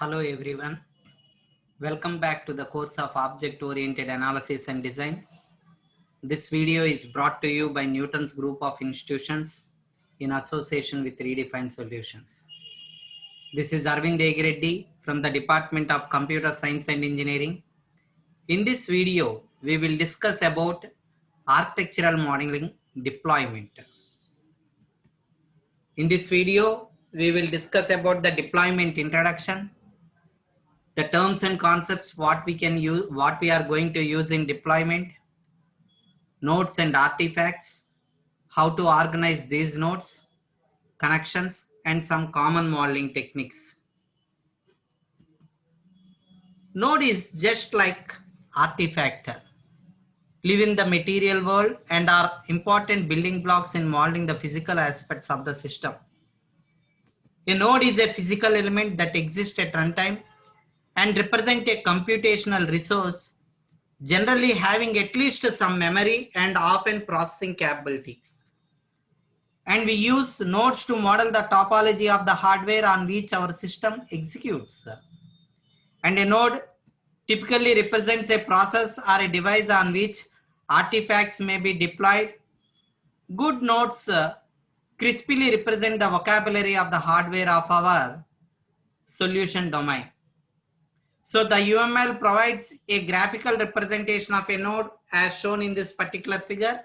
Hello everyone. Welcome back to the course of Object-Oriented Analysis and Design. This video is brought to you by Newton's Group of Institutions in association with Redefined Solutions. This is Arvind Egireddy from the Department of Computer Science and Engineering. In this video, we will discuss about architectural modeling deployment. In this video, we will discuss about the deployment introduction, the terms and concepts what we can use, what we are going to use in deployment, nodes and artifacts, how to organize these nodes, connections, and some common modeling techniques. Node is just like artifact, live in the material world and are important building blocks in modeling the physical aspects of the system. A node is a physical element that exists at runtime and represent a computational resource, generally having at least some memory and often processing capability. And we use nodes to model the topology of the hardware on which our system executes. And a node typically represents a process or a device on which artifacts may be deployed. Good nodes crisply represent the vocabulary of the hardware of our solution domain. So the UML provides a graphical representation of a node as shown in this particular figure.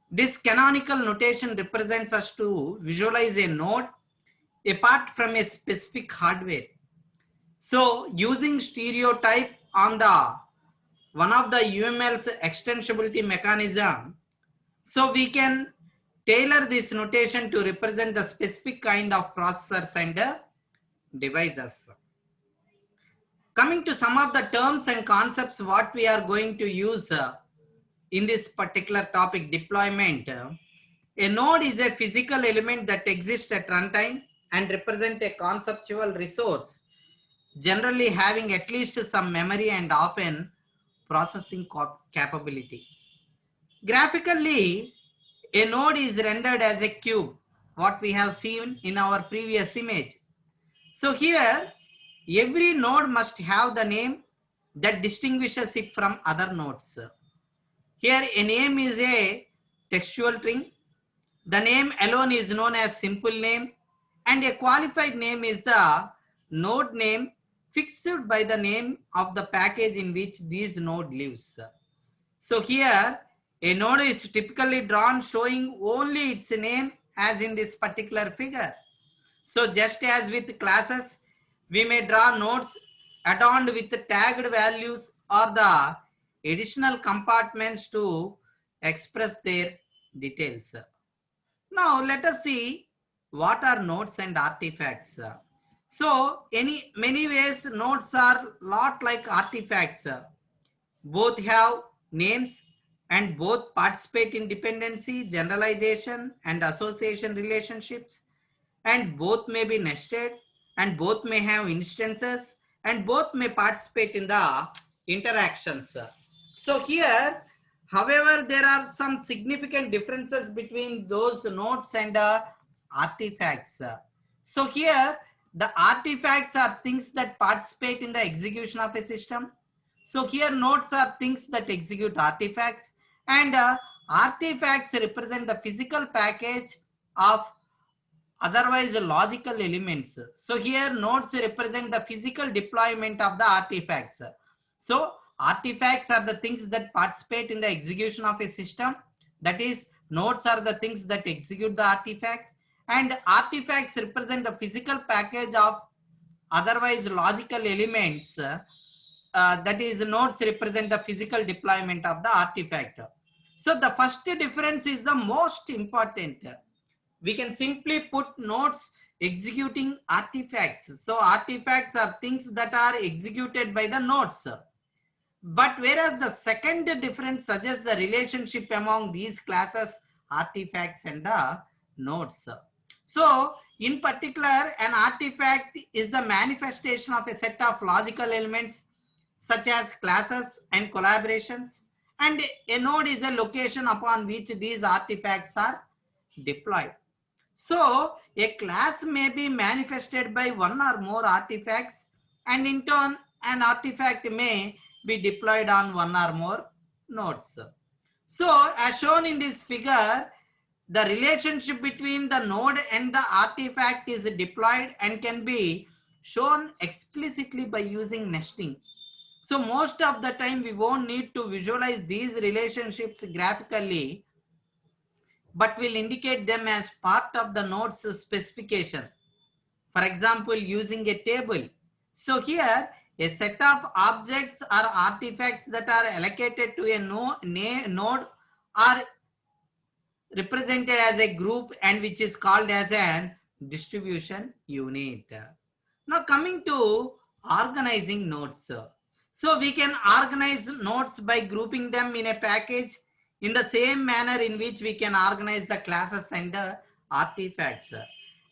This canonical notation represents us to visualize a node apart from a specific hardware. So using stereotype on the one of the UML's extensibility mechanism, so we can tailor this notation to represent the specific kind of processors and devices. Coming to some of the terms and concepts what we are going to use in this particular topic, deployment. A node is a physical element that exists at runtime and represent a conceptual resource, generally having at least some memory and often processing capability. Graphically, a node is rendered as a cube, what we have seen in our previous image. So here, every node must have the name that distinguishes it from other nodes. Here a name is a textual string. The name alone is known as simple name, and a qualified name is the node name fixed by the name of the package in which this node lives. So here a node is typically drawn showing only its name as in this particular figure. So just as with classes, we may draw nodes adorned with tagged values or the additional compartments to express their details. Now let us see what are nodes and artifacts. So many ways nodes are lot like artifacts. Both have names and both participate in dependency, generalization and association relationships, and both may be nested and both may have instances and both may participate in the interactions. So here, however, there are some significant differences between those nodes and artifacts. So here, the artifacts are things that participate in the execution of a system. So here nodes are things that execute artifacts, and artifacts represent the physical package of otherwise logical elements. So here nodes represent the physical deployment of the artifacts. So artifacts are the things that participate in the execution of a system. That is, nodes are the things that execute the artifact, and artifacts represent the physical package of otherwise logical elements. That is, nodes represent the physical deployment of the artifact. So the first difference is the most important. We can simply put nodes executing artifacts. So artifacts are things that are executed by the nodes. But whereas the second difference suggests the relationship among these classes, artifacts and the nodes. So in particular, an artifact is the manifestation of a set of logical elements such as classes and collaborations, and a node is a location upon which these artifacts are deployed. So a class may be manifested by one or more artifacts, and in turn an artifact may be deployed on one or more nodes. So as shown in this figure, the relationship between the node and the artifact is deployed and can be shown explicitly by using nesting. So most of the time we won't need to visualize these relationships graphically, but will indicate them as part of the node's specification. For example, using a table. So here, a set of objects or artifacts that are allocated to a node are represented as a group and which is called as an distribution unit. Now coming to organizing nodes. So we can organize nodes by grouping them in a package in the same manner in which we can organize the classes and the artifacts.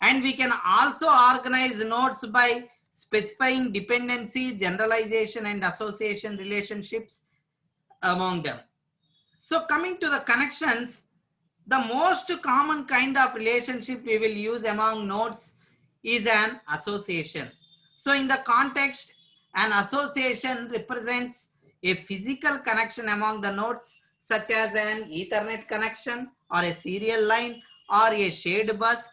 And we can also organize nodes by specifying dependency, generalization and association relationships among them. So coming to the connections, the most common kind of relationship we will use among nodes is an association. So in the context, an association represents a physical connection among the nodes, such as an Ethernet connection or a serial line or a shared bus,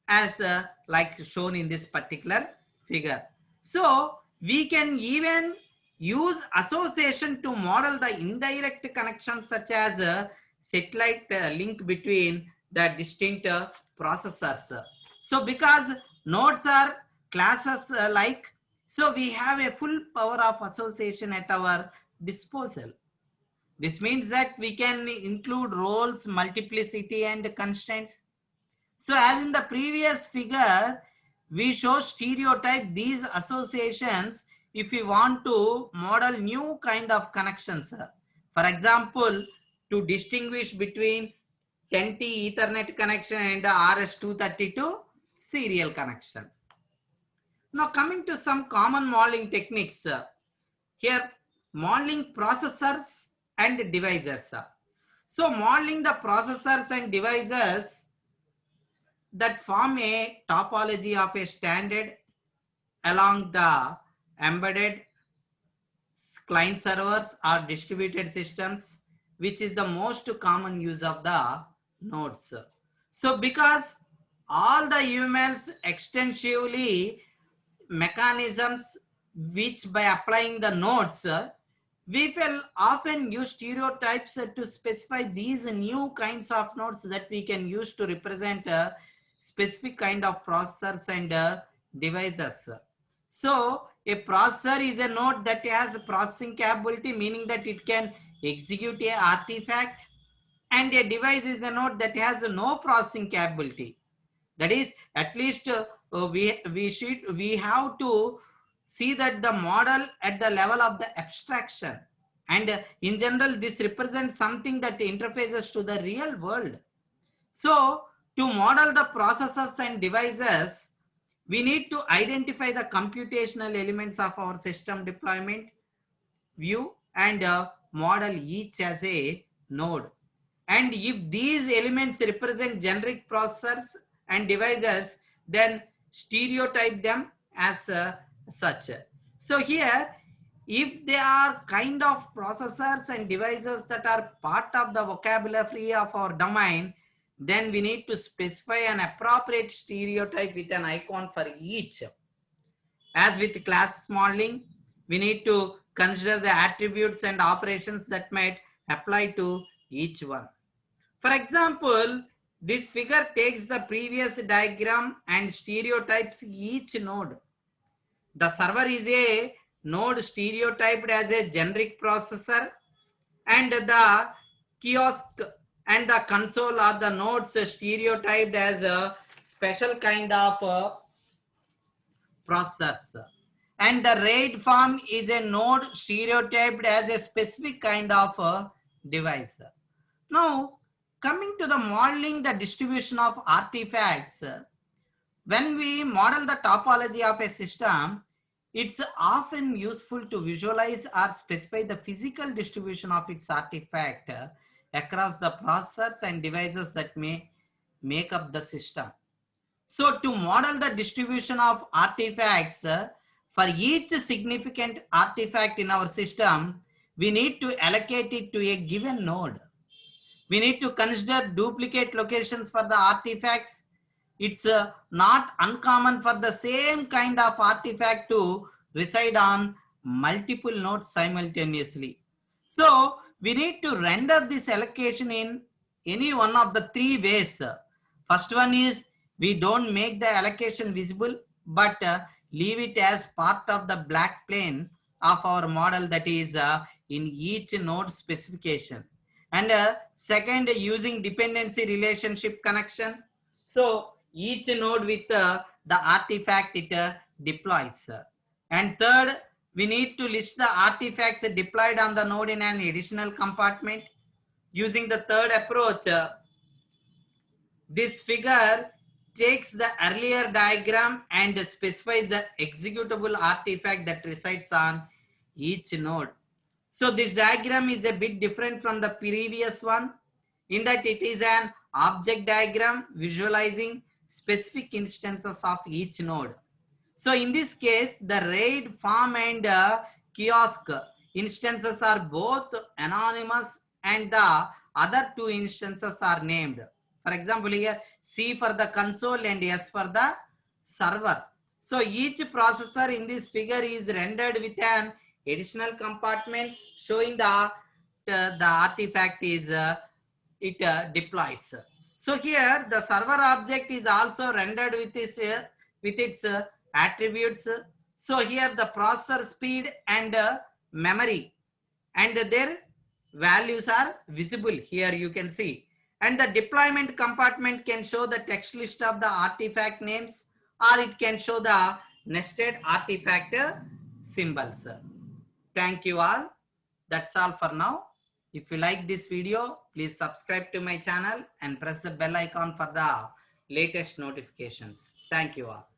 as like shown in this particular figure. So we can even use association to model the indirect connections, such as a satellite link between the distinct processors. So because nodes are classes like, so we have a full power of association at our disposal. This means that we can include roles, multiplicity and constraints. So as in the previous figure, we show stereotype these associations if we want to model new kind of connections. For example, to distinguish between 10T Ethernet connection and RS-232 serial connection. Now coming to some common modeling techniques. Here, modeling processors and devices. So modeling the processors and devices that form a topology of a standard along the embedded client servers or distributed systems, which is the most common use of the nodes. So because all the UMLs extensively mechanisms which by applying the nodes, we will often use stereotypes to specify these new kinds of nodes that we can use to represent a specific kind of processors and devices. So a processor is a node that has processing capability, meaning that it can execute a artifact, and a device is a node that has no processing capability. That is, at least we have to see that the model at the level of the abstraction, and in general this represents something that interfaces to the real world. So to model the processors and devices, we need to identify the computational elements of our system deployment view and model each as a node. And if these elements represent generic processors and devices, then stereotype them as such. So here, if they are kind of processors and devices that are part of the vocabulary of our domain, then we need to specify an appropriate stereotype with an icon for each. As with class modeling, we need to consider the attributes and operations that might apply to each one. For example, this figure takes the previous diagram and stereotypes each node. The server is a node stereotyped as a generic processor, and the kiosk and the console are the nodes stereotyped as a special kind of processors. And the RAID form is a node stereotyped as a specific kind of device. Now, coming to the modeling the distribution of artifacts, when we model the topology of a system, it's often useful to visualize or specify the physical distribution of its artifact across the processors and devices that may make up the system. So to model the distribution of artifacts, For each significant artifact in our system, we need to allocate it to a given node. We need to consider duplicate locations for the artifacts. It's not uncommon for the same kind of artifact to reside on multiple nodes simultaneously. So we need to render this allocation in any one of the three ways. First one is we don't make the allocation visible, but leave it as part of the black plane of our model, that is in each node specification. And second, using dependency relationship connection. So each node with the artifact it deploys. And third, we need to list the artifacts deployed on the node in an additional compartment. Using the third approach, this figure takes the earlier diagram and specifies the executable artifact that resides on each node. So this diagram is a bit different from the previous one in that it is an object diagram visualizing specific instances of each node. So in this case, the RAID, farm and kiosk instances are both anonymous and the other two instances are named. For example, here C for the console and S for the server. So each processor in this figure is rendered with an additional compartment showing the artifact is deploys. So here the server object is also rendered with its attributes. So here the processor speed and memory and their values are visible here, you can see. And the deployment compartment can show the text list of the artifact names, or it can show the nested artifact symbols. Thank you all. That's all for now. If you like this video, please subscribe to my channel and press the bell icon for the latest notifications. Thank you all.